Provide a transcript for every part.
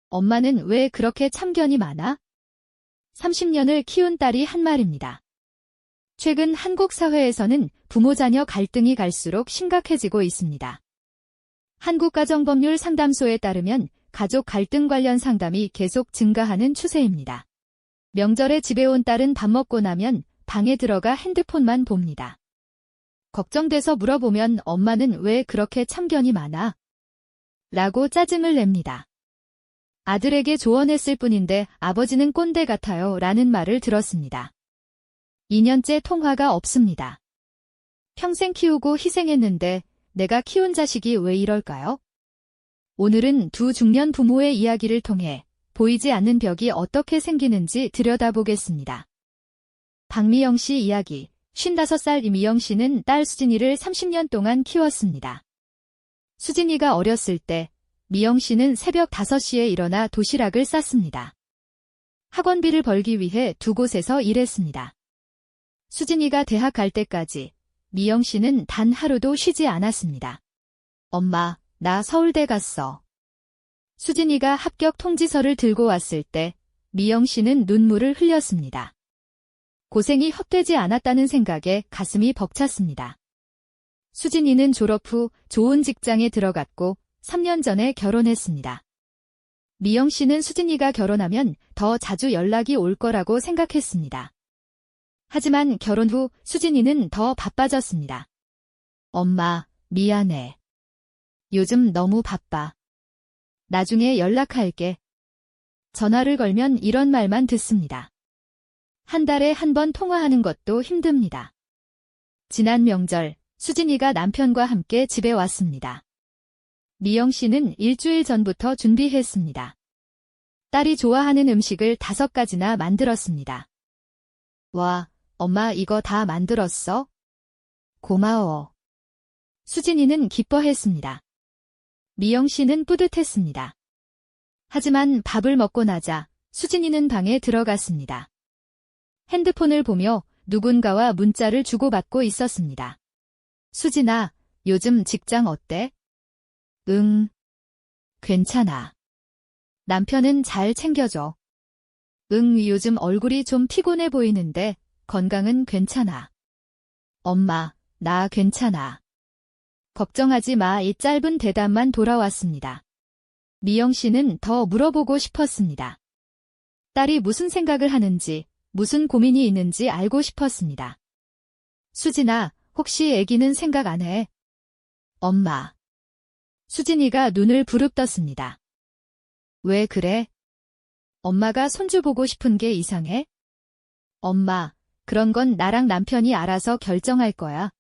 엄마는 왜 그렇게 참견이 많아? 30년을 키운 딸이 한 말입니다. 최근 한국 사회에서는 부모-자녀 갈등이 갈수록 심각해지고 있습니다. 한국가정법률상담소에 따르면 가족 갈등 관련 상담이 계속 증가하는 추세입니다. 명절에 집에 온 딸은 밥 먹고 나면 방에 들어가 핸드폰만 봅니다. 걱정돼서 물어보면 엄마는 왜 그렇게 참견이 많아? 라고 짜증을 냅니다. 아들에게 조언했을 뿐인데 아버지는 꼰대 같아요 라는 말을 들었습니다. 2년째 통화가 없습니다. 평생 키우고 희생했는데 내가 키운 자식이 왜 이럴까요? 오늘은 두 중년 부모의 이야기를 통해 보이지 않는 벽이 어떻게 생기는지 들여다보겠습니다. 박미영 씨 이야기. 55살 이미영 씨는 딸 수진이를 30년 동안 키웠습니다. 수진이가 어렸을 때 미영 씨는 새벽 5시에 일어나 도시락을 쌌습니다. 학원비를 벌기 위해 두 곳에서 일했습니다. 수진이가 대학 갈 때까지 미영 씨는 단 하루도 쉬지 않았습니다. 엄마, 나 서울대 갔어. 수진이가 합격 통지서를 들고 왔을 때 미영 씨는 눈물을 흘렸습니다. 고생이 헛되지 않았다는 생각에 가슴이 벅찼습니다. 수진이는 졸업 후 좋은 직장에 들어갔고 3년 전에 결혼했습니다. 미영 씨는 수진이가 결혼하면 더 자주 연락이 올 거라고 생각했습니다. 하지만 결혼 후 수진이는 더 바빠졌습니다. 엄마, 미안해. 요즘 너무 바빠. 나중에 연락할게. 전화를 걸면 이런 말만 듣습니다. 한 달에 한 번 통화하는 것도 힘듭니다. 지난 명절, 수진이가 남편과 함께 집에 왔습니다. 미영 씨는 일주일 전부터 준비했습니다. 딸이 좋아하는 음식을 5가지나 만들었습니다. 와, 엄마 이거 다 만들었어? 고마워. 수진이는 기뻐했습니다. 미영 씨는 뿌듯했습니다. 하지만 밥을 먹고 나자 수진이는 방에 들어갔습니다. 핸드폰을 보며 누군가와 문자를 주고받고 있었습니다. 수진아, 요즘 직장 어때? 응. 괜찮아. 남편은 잘 챙겨줘. 응, 요즘 얼굴이 좀 피곤해 보이는데 건강은 괜찮아. 엄마, 나 괜찮아. 걱정하지 마. 이 짧은 대답만 돌아왔습니다. 미영 씨는 더 물어보고 싶었습니다. 딸이 무슨 생각을 하는지, 무슨 고민이 있는지 알고 싶었습니다. 수진아, 혹시 애기는 생각 안 해? 엄마. 수진이가 눈을 부릅떴습니다. 왜 그래? 엄마가 손주 보고 싶은 게 이상해? 엄마, 그런 건 나랑 남편이 알아서 결정할 거야.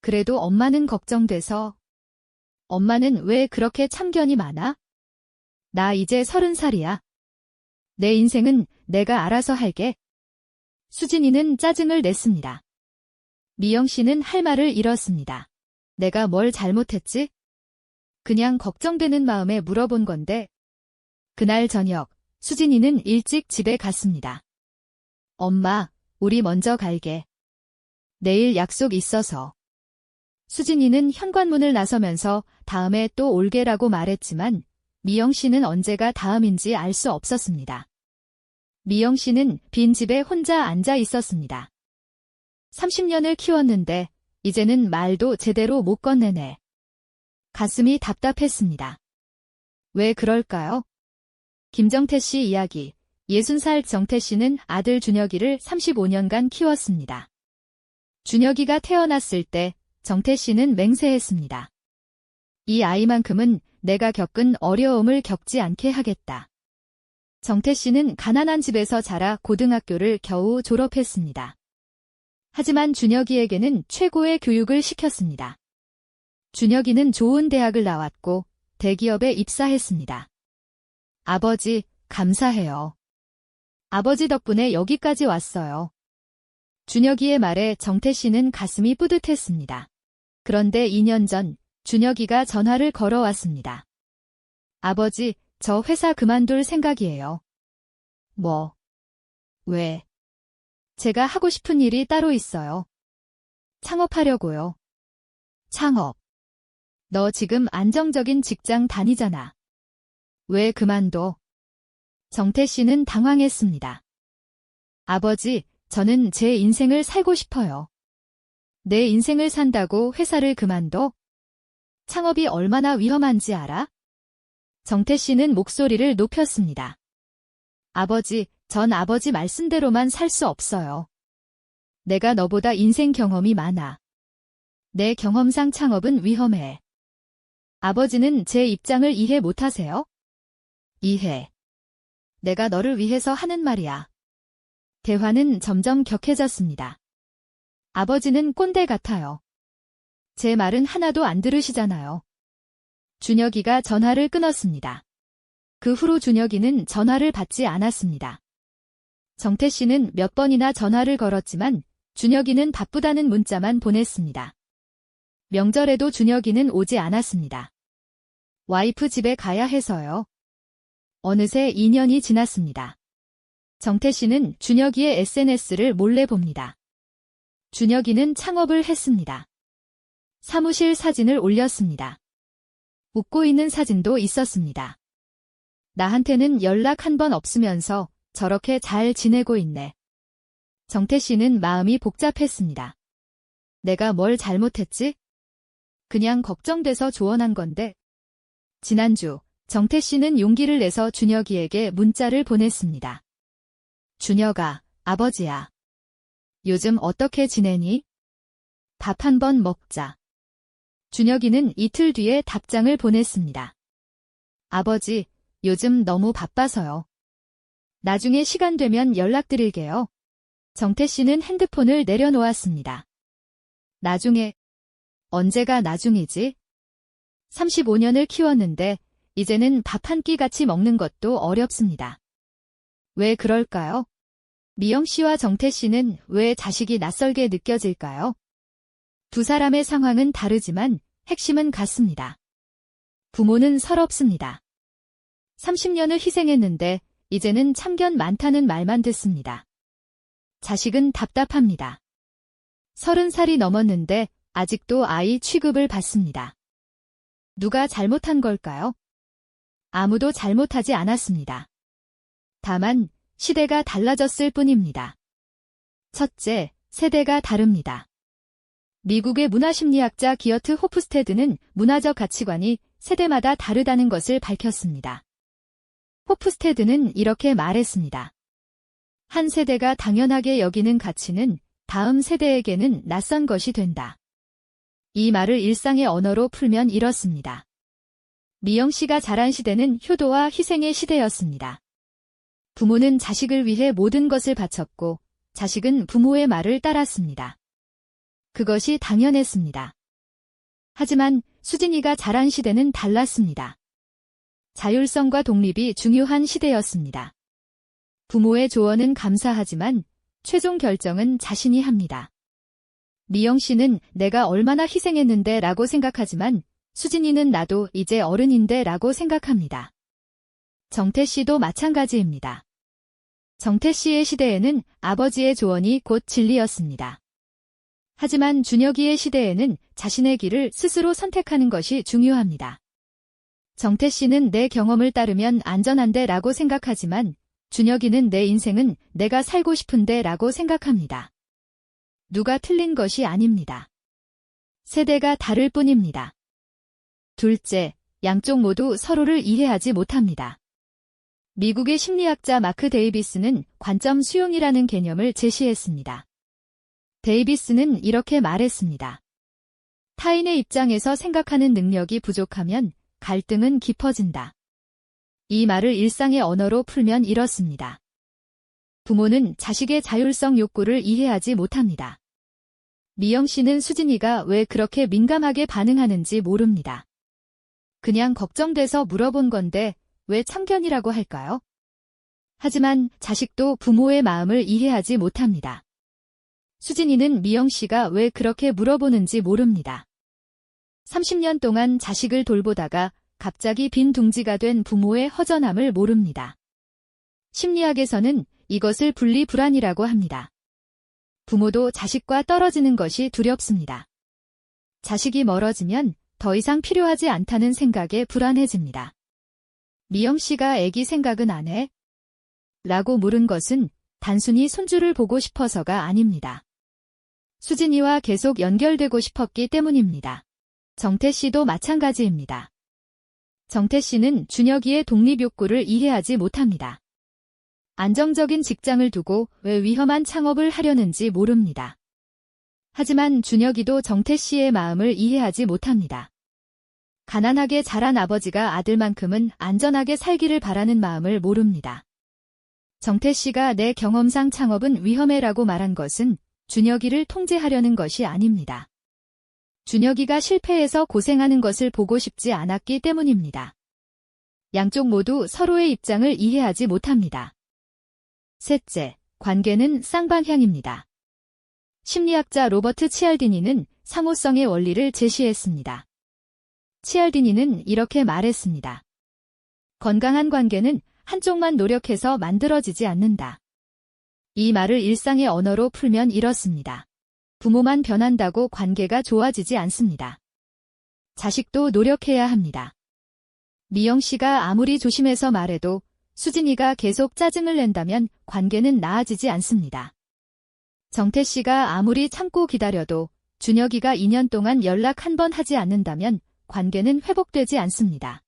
그래도 엄마는 걱정돼서. 엄마는 왜 그렇게 참견이 많아? 나 이제 30살이야. 내 인생은 내가 알아서 할게. 수진이는 짜증을 냈습니다. 미영 씨는 할 말을 잃었습니다. 내가 뭘 잘못했지? 그냥 걱정되는 마음에 물어본 건데. 그날 저녁, 수진이는 일찍 집에 갔습니다. 엄마, 우리 먼저 갈게. 내일 약속 있어서. 수진이는 현관문을 나서면서 다음에 또 올게라고 말했지만 미영 씨는 언제가 다음인지 알 수 없었습니다. 미영 씨는 빈 집에 혼자 앉아 있었습니다. 30년을 키웠는데 이제는 말도 제대로 못 건네네. 가슴이 답답했습니다. 왜 그럴까요? 김정태 씨 이야기. 60살 정태 씨는 아들 준혁이를 35년간 키웠습니다. 준혁이가 태어났을 때 정태 씨는 맹세했습니다. 이 아이만큼은 내가 겪은 어려움을 겪지 않게 하겠다. 정태 씨는 가난한 집에서 자라 고등학교를 겨우 졸업했습니다. 하지만 준혁이에게는 최고의 교육을 시켰습니다. 준혁이는 좋은 대학을 나왔고 대기업에 입사했습니다. 아버지, 감사해요. 아버지 덕분에 여기까지 왔어요. 준혁이의 말에 정태 씨는 가슴이 뿌듯했습니다. 그런데 2년 전 준혁이가 전화를 걸어왔습니다. 아버지, 저 회사 그만둘 생각이에요. 뭐? 왜? 제가 하고 싶은 일이 따로 있어요. 창업하려고요. 창업. 너 지금 안정적인 직장 다니잖아. 왜 그만둬? 정태 씨는 당황했습니다. 아버지, 저는 제 인생을 살고 싶어요. 내 인생을 산다고 회사를 그만둬? 창업이 얼마나 위험한지 알아? 정태 씨는 목소리를 높였습니다. 아버지, 전 아버지 말씀대로만 살 수 없어요. 내가 너보다 인생 경험이 많아. 내 경험상 창업은 위험해. 아버지는 제 입장을 이해 못하세요? 이해. 내가 너를 위해서 하는 말이야. 대화는 점점 격해졌습니다. 아버지는 꼰대 같아요. 제 말은 하나도 안 들으시잖아요. 준혁이가 전화를 끊었습니다. 그 후로 준혁이는 전화를 받지 않았습니다. 정태 씨는 몇 번이나 전화를 걸었지만 준혁이는 바쁘다는 문자만 보냈습니다. 명절에도 준혁이는 오지 않았습니다. 와이프 집에 가야 해서요. 어느새 2년이 지났습니다. 정태 씨는 준혁이의 SNS를 몰래 봅니다. 준혁이는 창업을 했습니다. 사무실 사진을 올렸습니다. 웃고 있는 사진도 있었습니다. 나한테는 연락 한 번 없으면서 저렇게 잘 지내고 있네. 정태 씨는 마음이 복잡했습니다. 내가 뭘 잘못했지? 그냥 걱정돼서 조언한 건데. 지난주 정태 씨는 용기를 내서 준혁이에게 문자를 보냈습니다. 준혁아, 아버지야. 요즘 어떻게 지내니? 밥 한 번 먹자. 준혁이는 이틀 뒤에 답장을 보냈습니다. 아버지, 요즘 너무 바빠서요. 나중에 시간 되면 연락드릴게요. 정태 씨는 핸드폰을 내려놓았습니다. 나중에, 언제가 나중이지? 35년을 키웠는데 이제는 밥 한 끼 같이 먹는 것도 어렵습니다. 왜 그럴까요? 미영 씨와 정태 씨는 왜 자식이 낯설게 느껴질까요? 두 사람의 상황은 다르지만 핵심은 같습니다. 부모는 서럽습니다. 30년을 희생했는데 이제는 참견 많다는 말만 듣습니다. 자식은 답답합니다. 30살이 넘었는데 아직도 아이 취급을 받습니다. 누가 잘못한 걸까요? 아무도 잘못하지 않았습니다. 다만 시대가 달라졌을 뿐입니다. 첫째, 세대가 다릅니다. 미국의 문화심리학자 기어트 호프스테드는 문화적 가치관이 세대마다 다르다는 것을 밝혔습니다. 호프스테드는 이렇게 말했습니다. 한 세대가 당연하게 여기는 가치는 다음 세대에게는 낯선 것이 된다. 이 말을 일상의 언어로 풀면 이렇습니다. 미영 씨가 자란 시대는 효도와 희생의 시대였습니다. 부모는 자식을 위해 모든 것을 바쳤고 자식은 부모의 말을 따랐습니다. 그것이 당연했습니다. 하지만 수진이가 자란 시대는 달랐습니다. 자율성과 독립이 중요한 시대였습니다. 부모의 조언은 감사하지만 최종 결정은 자신이 합니다. 미영 씨는 내가 얼마나 희생했는데 라고 생각하지만 수진이는 나도 이제 어른인데 라고 생각합니다. 정태 씨도 마찬가지입니다. 정태 씨의 시대에는 아버지의 조언이 곧 진리였습니다. 하지만 준혁이의 시대에는 자신의 길을 스스로 선택하는 것이 중요합니다. 정태 씨는 내 경험을 따르면 안전한데 라고 생각하지만 준혁이는 내 인생은 내가 살고 싶은데 라고 생각합니다. 누가 틀린 것이 아닙니다. 세대가 다를 뿐입니다. 둘째, 양쪽 모두 서로를 이해하지 못합니다. 미국의 심리학자 마크 데이비스는 관점 수용이라는 개념을 제시했습니다. 데이비스는 이렇게 말했습니다. 타인의 입장에서 생각하는 능력이 부족하면 갈등은 깊어진다. 이 말을 일상의 언어로 풀면 이렇습니다. 부모는 자식의 자율성 욕구를 이해하지 못합니다. 미영 씨는 수진이가 왜 그렇게 민감하게 반응하는지 모릅니다. 그냥 걱정돼서 물어본 건데 왜 참견이라고 할까요? 하지만 자식도 부모의 마음을 이해하지 못합니다. 수진이는 미영 씨가 왜 그렇게 물어보는지 모릅니다. 30년 동안 자식을 돌보다가 갑자기 빈 둥지가 된 부모의 허전함을 모릅니다. 심리학에서는 이것을 분리불안이라고 합니다. 부모도 자식과 떨어지는 것이 두렵습니다. 자식이 멀어지면 더 이상 필요하지 않다는 생각에 불안해집니다. 미영 씨가 애기 생각은 안 해? 라고 물은 것은 단순히 손주를 보고 싶어서가 아닙니다. 수진이와 계속 연결되고 싶었기 때문입니다. 정태 씨도 마찬가지입니다. 정태 씨는 준혁이의 독립욕구를 이해하지 못합니다. 안정적인 직장을 두고 왜 위험한 창업을 하려는지 모릅니다. 하지만 준혁이도 정태 씨의 마음을 이해하지 못합니다. 가난하게 자란 아버지가 아들만큼은 안전하게 살기를 바라는 마음을 모릅니다. 정태 씨가 내 경험상 창업은 위험해라고 말한 것은 준혁이를 통제하려는 것이 아닙니다. 준혁이가 실패해서 고생하는 것을 보고 싶지 않았기 때문입니다. 양쪽 모두 서로의 입장을 이해하지 못합니다. 셋째, 관계는 쌍방향입니다. 심리학자 로버트 치알디니는 상호성의 원리를 제시했습니다. 치알디니는 이렇게 말했습니다. 건강한 관계는 한쪽만 노력해서 만들어지지 않는다. 이 말을 일상의 언어로 풀면 이렇습니다. 부모만 변한다고 관계가 좋아지지 않습니다. 자식도 노력해야 합니다. 미영 씨가 아무리 조심해서 말해도 수진이가 계속 짜증을 낸다면 관계는 나아지지 않습니다. 정태 씨가 아무리 참고 기다려도 준혁이가 2년 동안 연락 한 번 하지 않는다면 관계는 회복되지 않습니다.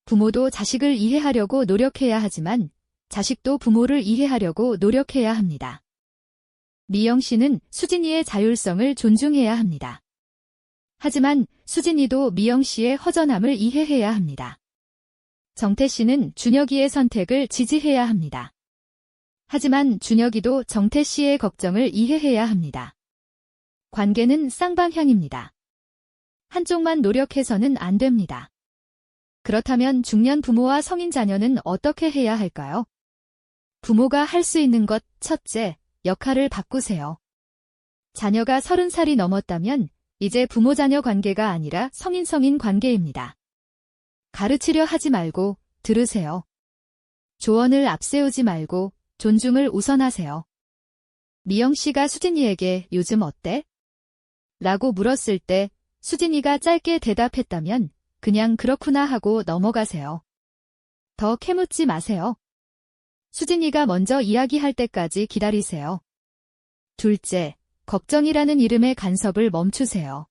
부모도 자식을 이해하려고 노력해야 하지만 자식도 부모를 이해하려고 노력해야 합니다. 미영 씨는 수진이의 자율성을 존중해야 합니다. 하지만 수진이도 미영 씨의 허전함을 이해해야 합니다. 정태 씨는 준혁이의 선택을 지지해야 합니다. 하지만 준혁이도 정태 씨의 걱정을 이해해야 합니다. 관계는 쌍방향입니다. 한쪽만 노력해서는 안 됩니다. 그렇다면 중년 부모와 성인 자녀는 어떻게 해야 할까요? 부모가 할 수 있는 것, 첫째, 역할을 바꾸세요. 자녀가 30살이 넘었다면 이제 부모-자녀 관계가 아니라 성인-성인 관계입니다. 가르치려 하지 말고 들으세요. 조언을 앞세우지 말고 존중을 우선하세요. 미영 씨가 수진이에게 요즘 어때? 라고 물었을 때 수진이가 짧게 대답했다면 그냥 그렇구나 하고 넘어가세요. 더 캐묻지 마세요. 수진이가 먼저 이야기할 때까지 기다리세요. 둘째, 걱정이라는 이름의 간섭을 멈추세요.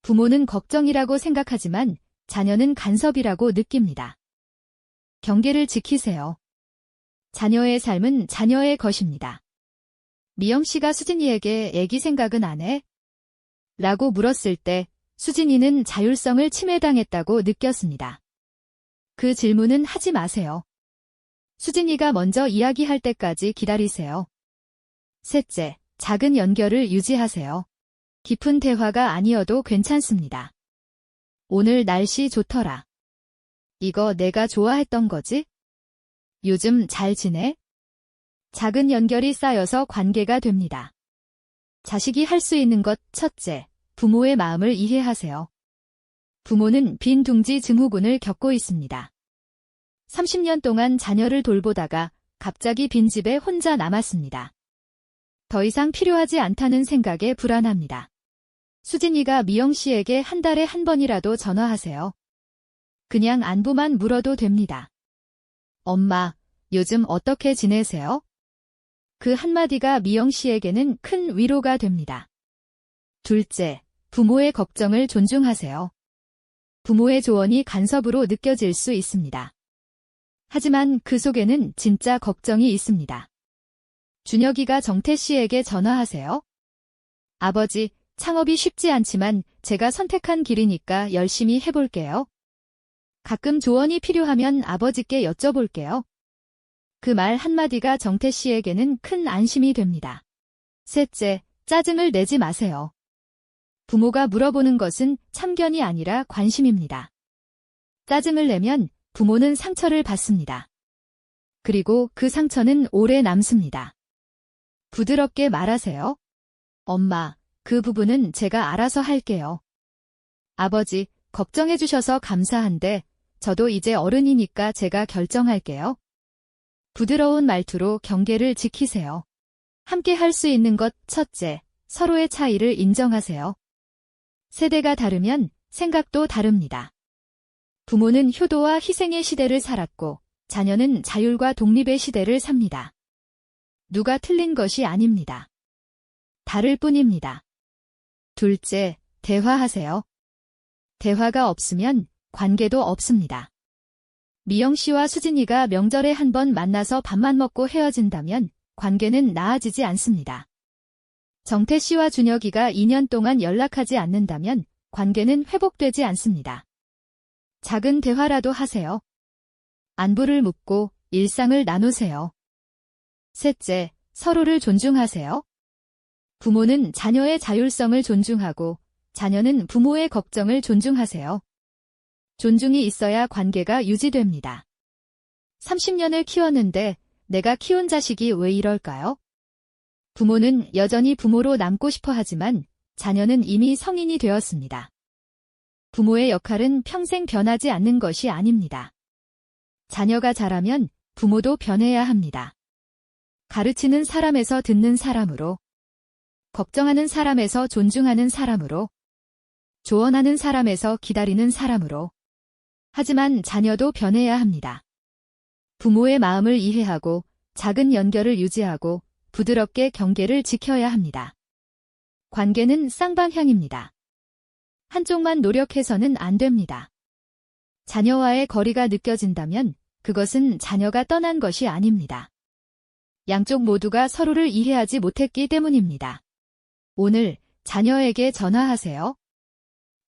부모는 걱정이라고 생각하지만 자녀는 간섭이라고 느낍니다. 경계를 지키세요. 자녀의 삶은 자녀의 것입니다. 미영 씨가 수진이에게 애기 생각은 안 해? 라고 물었을 때 수진이는 자율성을 침해당했다고 느꼈습니다. 그 질문은 하지 마세요. 수진이가 먼저 이야기할 때까지 기다리세요. 셋째, 작은 연결을 유지하세요. 깊은 대화가 아니어도 괜찮습니다. 오늘 날씨 좋더라. 이거 내가 좋아했던 거지? 요즘 잘 지내? 작은 연결이 쌓여서 관계가 됩니다. 자식이 할 수 있는 것, 첫째, 부모의 마음을 이해하세요. 부모는 빈 둥지 증후군을 겪고 있습니다. 30년 동안 자녀를 돌보다가 갑자기 빈집에 혼자 남았습니다. 더 이상 필요하지 않다는 생각에 불안합니다. 수진이가 미영 씨에게 한 달에 한 번이라도 전화하세요. 그냥 안부만 물어도 됩니다. 엄마, 요즘 어떻게 지내세요? 그 한마디가 미영 씨에게는 큰 위로가 됩니다. 둘째, 부모의 걱정을 존중하세요. 부모의 조언이 간섭으로 느껴질 수 있습니다. 하지만 그 속에는 진짜 걱정이 있습니다. 준혁이가 정태 씨에게 전화하세요. 아버지, 창업이 쉽지 않지만 제가 선택한 길이니까 열심히 해볼게요. 가끔 조언이 필요하면 아버지께 여쭤볼게요. 그 말 한마디가 정태 씨에게는 큰 안심이 됩니다. 셋째, 짜증을 내지 마세요. 부모가 물어보는 것은 참견이 아니라 관심입니다. 짜증을 내면 부모는 상처를 받습니다. 그리고 그 상처는 오래 남습니다. 부드럽게 말하세요. 엄마, 그 부분은 제가 알아서 할게요. 아버지, 걱정해 주셔서 감사한데 저도 이제 어른이니까 제가 결정할게요. 부드러운 말투로 경계를 지키세요. 함께 할 수 있는 것, 첫째, 서로의 차이를 인정하세요. 세대가 다르면 생각도 다릅니다. 부모는 효도와 희생의 시대를 살았고 자녀는 자율과 독립의 시대를 삽니다. 누가 틀린 것이 아닙니다. 다를 뿐입니다. 둘째, 대화하세요. 대화가 없으면 관계도 없습니다. 미영 씨와 수진이가 명절에 한 번 만나서 밥만 먹고 헤어진다면 관계는 나아지지 않습니다. 정태 씨와 준혁이가 2년 동안 연락하지 않는다면 관계는 회복되지 않습니다. 작은 대화라도 하세요. 안부를 묻고 일상을 나누세요. 셋째, 서로를 존중하세요. 부모는 자녀의 자율성을 존중하고 자녀는 부모의 걱정을 존중하세요. 존중이 있어야 관계가 유지됩니다. 30년을 키웠는데 내가 키운 자식이 왜 이럴까요? 부모는 여전히 부모로 남고 싶어 하지만 자녀는 이미 성인이 되었습니다. 부모의 역할은 평생 변하지 않는 것이 아닙니다. 자녀가 자라면 부모도 변해야 합니다. 가르치는 사람에서 듣는 사람으로, 걱정하는 사람에서 존중하는 사람으로, 조언하는 사람에서 기다리는 사람으로. 하지만 자녀도 변해야 합니다. 부모의 마음을 이해하고 작은 연결을 유지하고 부드럽게 경계를 지켜야 합니다. 관계는 쌍방향입니다. 한쪽만 노력해서는 안 됩니다. 자녀와의 거리가 느껴진다면 그것은 자녀가 떠난 것이 아닙니다. 양쪽 모두가 서로를 이해하지 못했기 때문입니다. 오늘 자녀에게 전화하세요.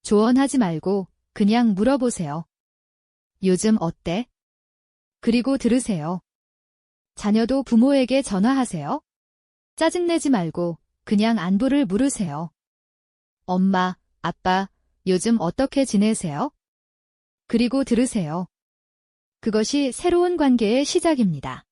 조언하지 말고 그냥 물어보세요. 요즘 어때? 그리고 들으세요. 자녀도 부모에게 전화하세요. 짜증내지 말고 그냥 안부를 물으세요. 엄마, 아빠, 요즘 어떻게 지내세요? 그리고 들으세요. 그것이 새로운 관계의 시작입니다.